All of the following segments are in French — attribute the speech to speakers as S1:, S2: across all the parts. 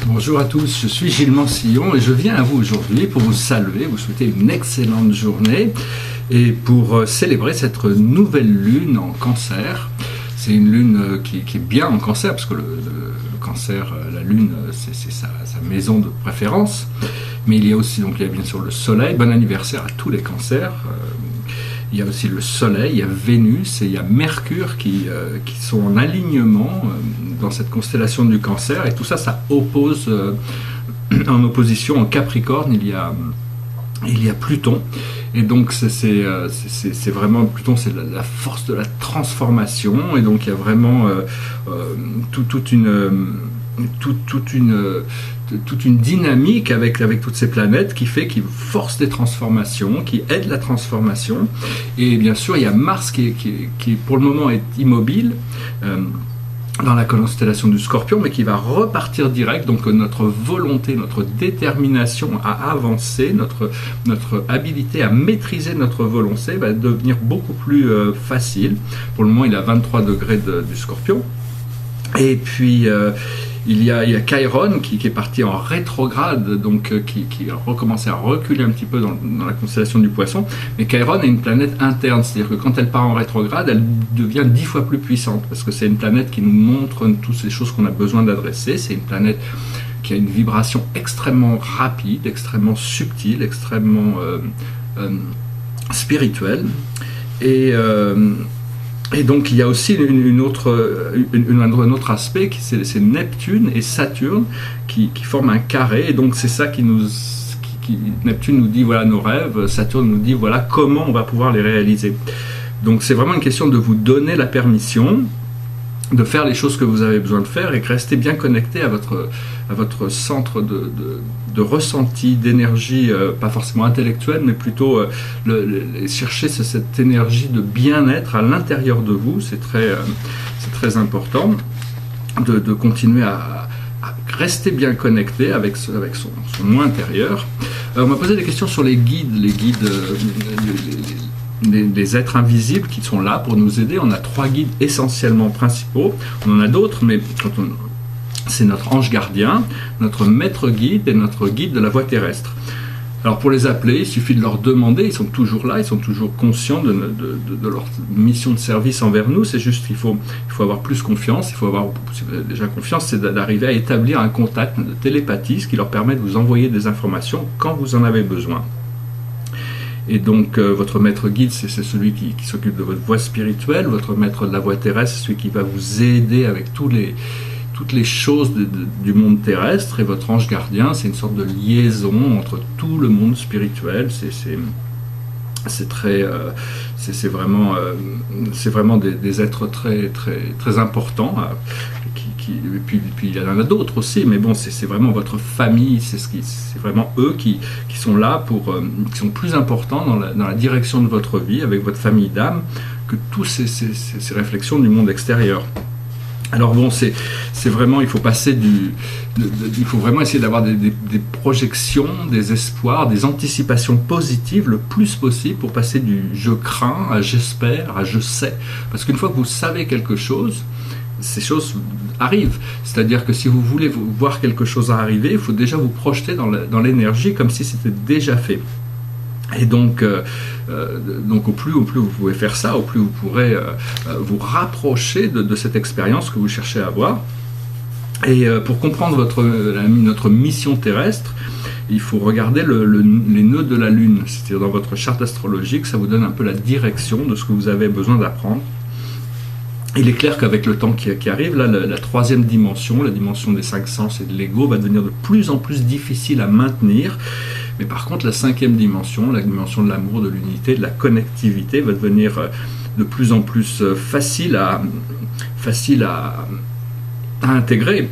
S1: Bonjour à tous, je suis Gilles Mansillon et je viens à vous aujourd'hui pour vous saluer, vous souhaiter une excellente journée et pour célébrer cette nouvelle lune en Cancer. C'est une lune qui est bien en Cancer parce que le Cancer, la lune, c'est sa maison de préférence. Mais il y a aussi, donc il y a bien sûr le Soleil. Bon anniversaire à tous les cancers. Il y a aussi le Soleil, il y a Vénus et il y a Mercure qui sont en alignement dans cette constellation du Cancer. Et tout ça, ça oppose, en opposition en Capricorne, il y a Pluton. Et donc c'est vraiment, Pluton, c'est la force de la transformation. Et donc il y a vraiment toute une dynamique avec toutes ces planètes qui force des transformations, qui aide la transformation. Et bien sûr, il y a Mars qui pour le moment est immobile dans la constellation du Scorpion, mais qui va repartir direct. Donc notre volonté, notre détermination à avancer, notre habilité à maîtriser notre volonté va devenir beaucoup plus facile. Pour le moment, il est à 23 degrés du Scorpion. Et puis il y a Chiron qui est parti en rétrograde, donc qui a recommencé à reculer un petit peu dans la constellation du Poisson. Mais Chiron est une planète interne, c'est-à-dire que quand elle part en rétrograde, elle devient 10 fois plus puissante, parce que c'est une planète qui nous montre toutes ces choses qu'on a besoin d'adresser. C'est une planète qui a une vibration extrêmement rapide, extrêmement subtile, extrêmement spirituelle. Et donc il y a aussi un autre aspect, c'est Neptune et Saturne qui forment un carré. Et donc c'est ça Neptune nous dit voilà nos rêves, Saturne nous dit voilà comment on va pouvoir les réaliser. Donc c'est vraiment une question de vous donner la permission de faire les choses que vous avez besoin de faire et de rester bien connecté à votre centre de ressenti, d'énergie, pas forcément intellectuelle, mais plutôt chercher cette énergie de bien-être à l'intérieur de vous. C'est très important de continuer à rester bien connecté avec son moi intérieur. On m'a posé des questions sur les guides, les êtres invisibles qui sont là pour nous aider. On a 3 guides essentiellement principaux. On en a d'autres, mais c'est notre ange gardien, notre maître guide et notre guide de la voie terrestre. Alors pour les appeler, il suffit de leur demander, ils sont toujours là, ils sont toujours conscients de leur mission de service envers nous. C'est juste qu'il faut avoir plus confiance, il faut avoir déjà confiance, c'est d'arriver à établir un contact de télépathie, ce qui leur permet de vous envoyer des informations quand vous en avez besoin. Et donc votre maître guide, c'est celui qui s'occupe de votre voie spirituelle. Votre maître de la voie terrestre, c'est celui qui va vous aider avec toutes les choses du monde terrestre. Et votre ange gardien, c'est une sorte de liaison entre tout le monde spirituel. C'est vraiment des êtres très, très, très importants. Et puis il y en a d'autres aussi, mais bon, c'est vraiment votre famille, c'est vraiment eux qui sont là qui sont plus importants dans la direction de votre vie, avec votre famille d'âme, que toutes ces réflexions du monde extérieur. Alors bon, c'est vraiment, il faut vraiment essayer d'avoir des projections, des espoirs, des anticipations positives le plus possible pour passer du « je crains » à « j'espère » à « je sais ». Parce qu'une fois que vous savez quelque chose, ces choses arrivent. C'est-à-dire que si vous voulez voir quelque chose arriver, il faut déjà vous projeter dans l'énergie comme si c'était déjà fait. Et donc au plus vous pouvez faire ça, au plus vous pourrez vous rapprocher de cette expérience que vous cherchez à avoir. Et pour comprendre notre mission terrestre, il faut regarder les nœuds de la Lune. C'est-à-dire dans votre charte astrologique, ça vous donne un peu la direction de ce que vous avez besoin d'apprendre. Il est clair qu'avec le temps qui arrive, là, la 3e dimension, la dimension des 5 sens et de l'ego, va devenir de plus en plus difficile à maintenir. Mais par contre, la 5e dimension, la dimension de l'amour, de l'unité, de la connectivité, va devenir de plus en plus facile à intégrer.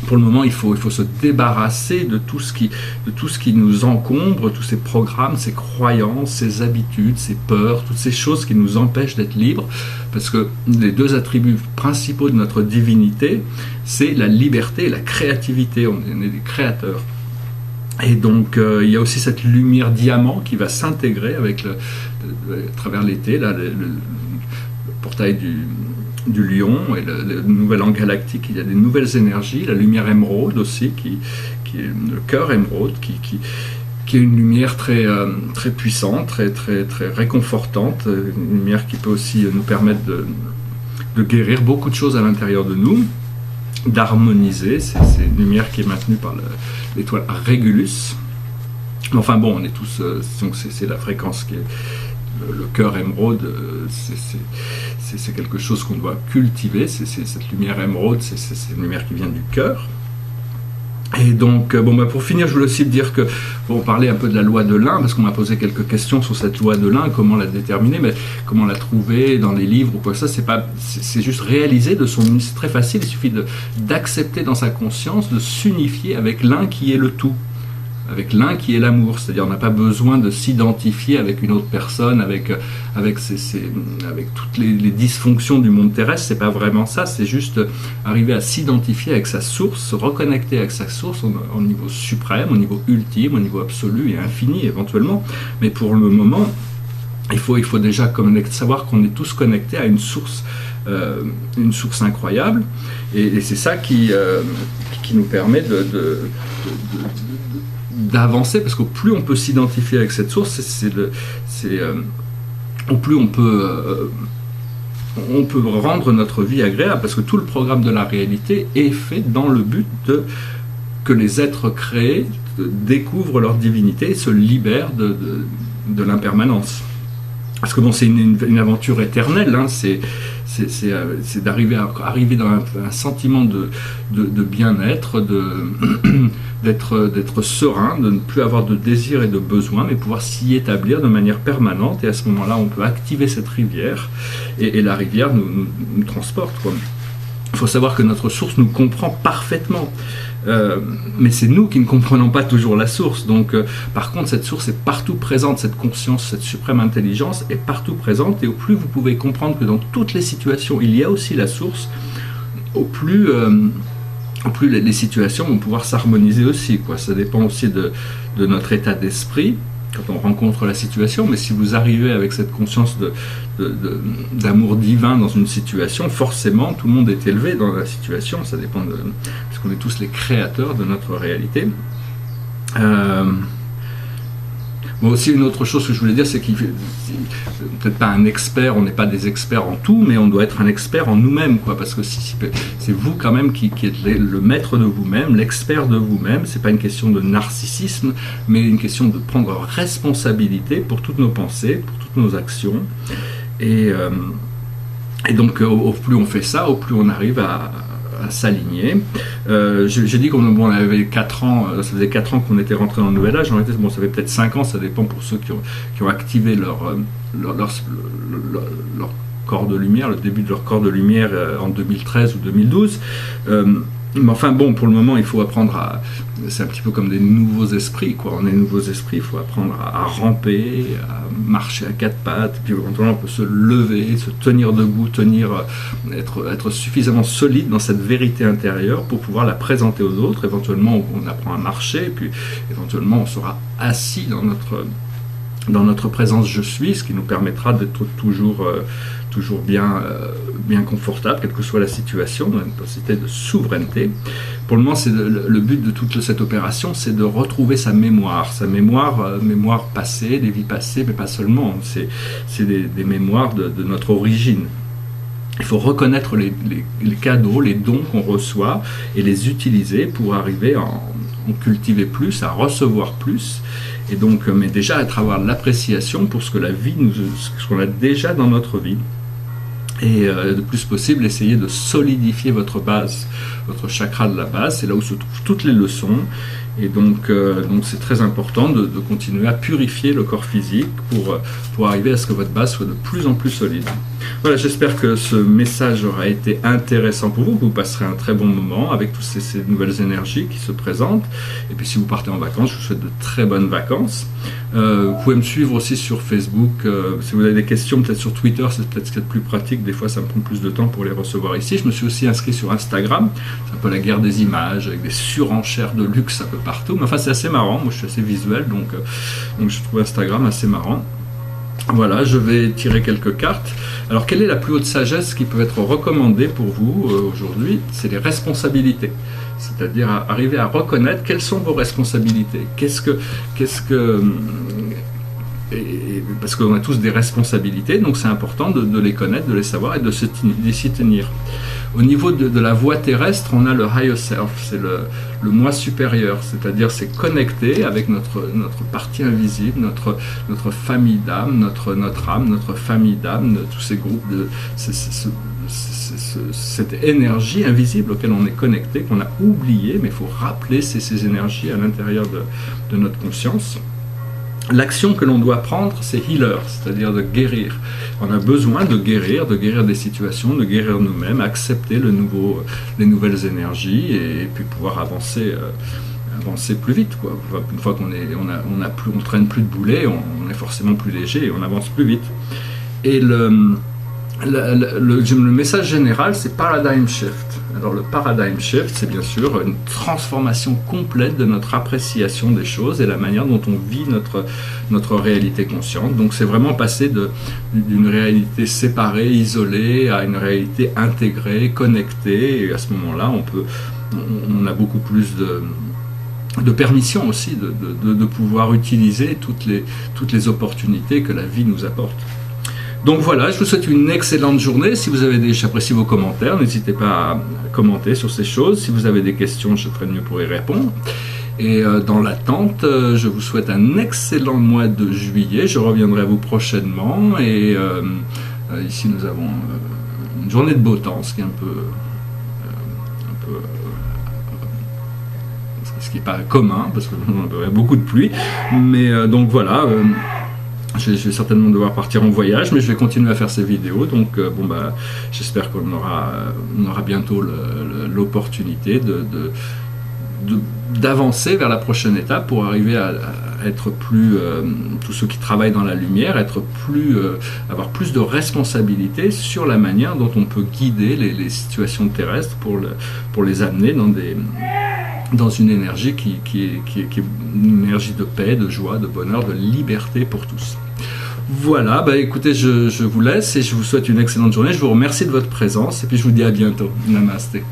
S1: Pour le moment, il faut se débarrasser de tout ce qui nous encombre, tous ces programmes, ces croyances, ces habitudes, ces peurs, toutes ces choses qui nous empêchent d'être libres, parce que les 2 attributs principaux de notre divinité, c'est la liberté et la créativité. On est des créateurs. Et donc, il y a aussi cette lumière diamant qui va s'intégrer à travers l'été, le portail du lion, et le nouvel an galactique, il y a des nouvelles énergies, la lumière émeraude aussi, qui est le cœur émeraude, qui est une lumière très, très puissante, très, très, très réconfortante, une lumière qui peut aussi nous permettre de guérir beaucoup de choses à l'intérieur de nous, d'harmoniser. C'est une lumière qui est maintenue par l'étoile Régulus. Enfin bon, on est tous, c'est la fréquence qui est le cœur émeraude, c'est quelque chose qu'on doit cultiver, cette lumière émeraude, c'est une lumière qui vient du cœur. Et donc, pour finir, je voulais aussi dire que, on parlait un peu de la loi de l'un, parce qu'on m'a posé quelques questions sur cette loi de l'un, comment la déterminer, mais comment la trouver dans les livres ou quoi que ça, c'est juste réaliser de son... C'est très facile, il suffit d'accepter dans sa conscience, de s'unifier avec l'un qui est le tout, avec l'un qui est l'amour, c'est-à-dire on n'a pas besoin de s'identifier avec une autre personne, avec toutes les dysfonctions du monde terrestre, c'est pas vraiment ça, c'est juste arriver à s'identifier avec sa source, se reconnecter avec sa source au niveau suprême, au niveau ultime, au niveau absolu et infini éventuellement, mais pour le moment, il faut déjà savoir qu'on est tous connectés à une source incroyable, et c'est ça qui nous permet d'avancer, parce qu'au plus on peut s'identifier avec cette source, au plus on peut rendre notre vie agréable, parce que tout le programme de la réalité est fait dans le but que les êtres créés découvrent leur divinité et se libèrent de l'impermanence. Parce que c'est une aventure éternelle, hein, c'est d'arriver dans un sentiment de bien-être, d'être serein, de ne plus avoir de désir et de besoin, mais pouvoir s'y établir de manière permanente. Et à ce moment-là, on peut activer cette rivière, et la rivière nous transporte, quoi. Il faut savoir que notre source nous comprend parfaitement. Mais c'est nous qui ne comprenons pas toujours la source. Donc, par contre, cette source est partout présente, cette conscience, cette suprême intelligence est partout présente, et au plus vous pouvez comprendre que dans toutes les situations, il y a aussi la source, au plus les situations vont pouvoir s'harmoniser aussi, quoi. Ça dépend aussi de notre état d'esprit quand on rencontre la situation, mais si vous arrivez avec cette conscience d'amour divin dans une situation, forcément tout le monde est élevé dans la situation, ça dépend parce qu'on est tous les créateurs de notre réalité. Aussi, une autre chose que je voulais dire, c'est qu'il peut-être pas un expert, on n'est pas des experts en tout, mais on doit être un expert en nous-mêmes, quoi, parce que c'est vous quand même qui êtes le maître de vous-même, l'expert de vous-même. C'est pas une question de narcissisme, mais une question de prendre responsabilité pour toutes nos pensées, pour toutes nos actions, et donc au plus on fait ça, au plus on arrive à s'aligner. J'ai dit qu'on avait 4 ans, ça faisait 4 ans qu'on était rentré dans le nouvel âge, en réalité, ça fait peut-être 5 ans, ça dépend pour ceux qui ont activé leur corps de lumière, le début de leur corps de lumière en 2013 ou 2012. Mais enfin bon, pour le moment, il faut apprendre c'est un petit peu comme des nouveaux esprits, quoi. On est nouveaux esprits, il faut apprendre à ramper, à marcher à 4 pattes, puis éventuellement on peut se lever, se tenir debout, être suffisamment solide dans cette vérité intérieure pour pouvoir la présenter aux autres. Éventuellement, on apprend à marcher, puis éventuellement on sera assis dans notre présence je suis, ce qui nous permettra d'être toujours bien confortable, quelle que soit la situation, dans une possibilité de souveraineté. Pour le moment, le but de toute cette opération, c'est de retrouver sa mémoire passée, des vies passées, mais pas seulement, c'est des mémoires de notre origine. Il faut reconnaître les cadeaux, les dons qu'on reçoit et les utiliser pour arriver à en cultiver plus, à recevoir plus, et donc, mais déjà à travers l'appréciation pour ce que la vie ce qu'on a déjà dans notre vie. Et le plus possible, essayez de solidifier votre base, votre chakra de la base, c'est là où se trouvent toutes les leçons. Et donc c'est très important de continuer à purifier le corps physique pour arriver à ce que votre base soit de plus en plus solide. Voilà, j'espère que ce message aura été intéressant pour vous, que vous passerez un très bon moment avec toutes ces nouvelles énergies qui se présentent. Et puis si vous partez en vacances, je vous souhaite de très bonnes vacances. Vous pouvez me suivre aussi sur Facebook. Si vous avez des questions, peut-être sur Twitter, c'est peut-être ce qui est le plus pratique. Des fois, ça me prend plus de temps pour les recevoir ici. Je me suis aussi inscrit sur Instagram. C'est un peu la guerre des images, avec des surenchères de luxe un peu partout. Mais enfin, c'est assez marrant. Moi, je suis assez visuel, donc je trouve Instagram assez marrant. Voilà, je vais tirer quelques cartes. Alors, quelle est la plus haute sagesse qui peut être recommandée pour vous aujourd'hui? C'est les responsabilités. C'est-à-dire arriver à reconnaître quelles sont vos responsabilités. Parce qu'on a tous des responsabilités, donc c'est important de les connaître, de les savoir et de s'y tenir. Au niveau de la voie terrestre, on a le higher self, c'est le moi supérieur, c'est-à-dire c'est connecté avec notre partie invisible, notre famille d'âme, notre âme, notre famille d'âme, tous ces groupes, cette énergie invisible auquel on est connecté, qu'on a oublié, mais il faut rappeler ces énergies à l'intérieur de notre conscience. L'action que l'on doit prendre, c'est healer, c'est-à-dire de guérir. On a besoin de guérir des situations, de guérir nous-mêmes, accepter les nouvelles énergies et puis pouvoir avancer plus vite, quoi. Une fois on traîne plus de boulets, on est forcément plus léger et on avance plus vite. Et le message général, c'est paradigm shift. Alors le paradigm shift, c'est bien sûr une transformation complète de notre appréciation des choses et la manière dont on vit notre réalité consciente. Donc c'est vraiment passer d'une réalité séparée, isolée, à une réalité intégrée, connectée. Et à ce moment-là, on a beaucoup plus de permission aussi de pouvoir utiliser toutes les opportunités que la vie nous apporte. Donc voilà, je vous souhaite une excellente journée. Si vous avez j'apprécie vos commentaires, n'hésitez pas à commenter sur ces choses. Si vous avez des questions, je ferai de mieux pour y répondre. Et dans l'attente, je vous souhaite un excellent mois de juillet. Je reviendrai à vous prochainement. Et ici, nous avons une journée de beau temps, ce qui est ce qui n'est pas commun, parce qu'on a beaucoup de pluie. Mais donc voilà. Je vais certainement devoir partir en voyage, mais je vais continuer à faire ces vidéos. Donc, j'espère qu'on aura bientôt l'opportunité d'avancer vers la prochaine étape pour arriver à être plus, tous ceux qui travaillent dans la lumière, avoir plus de responsabilité sur la manière dont on peut guider les situations terrestres pour les amener dans une énergie qui est une énergie de paix, de joie, de bonheur, de liberté pour tous. Voilà, écoutez, je vous laisse et je vous souhaite une excellente journée. Je vous remercie de votre présence et puis je vous dis à bientôt. Namasté.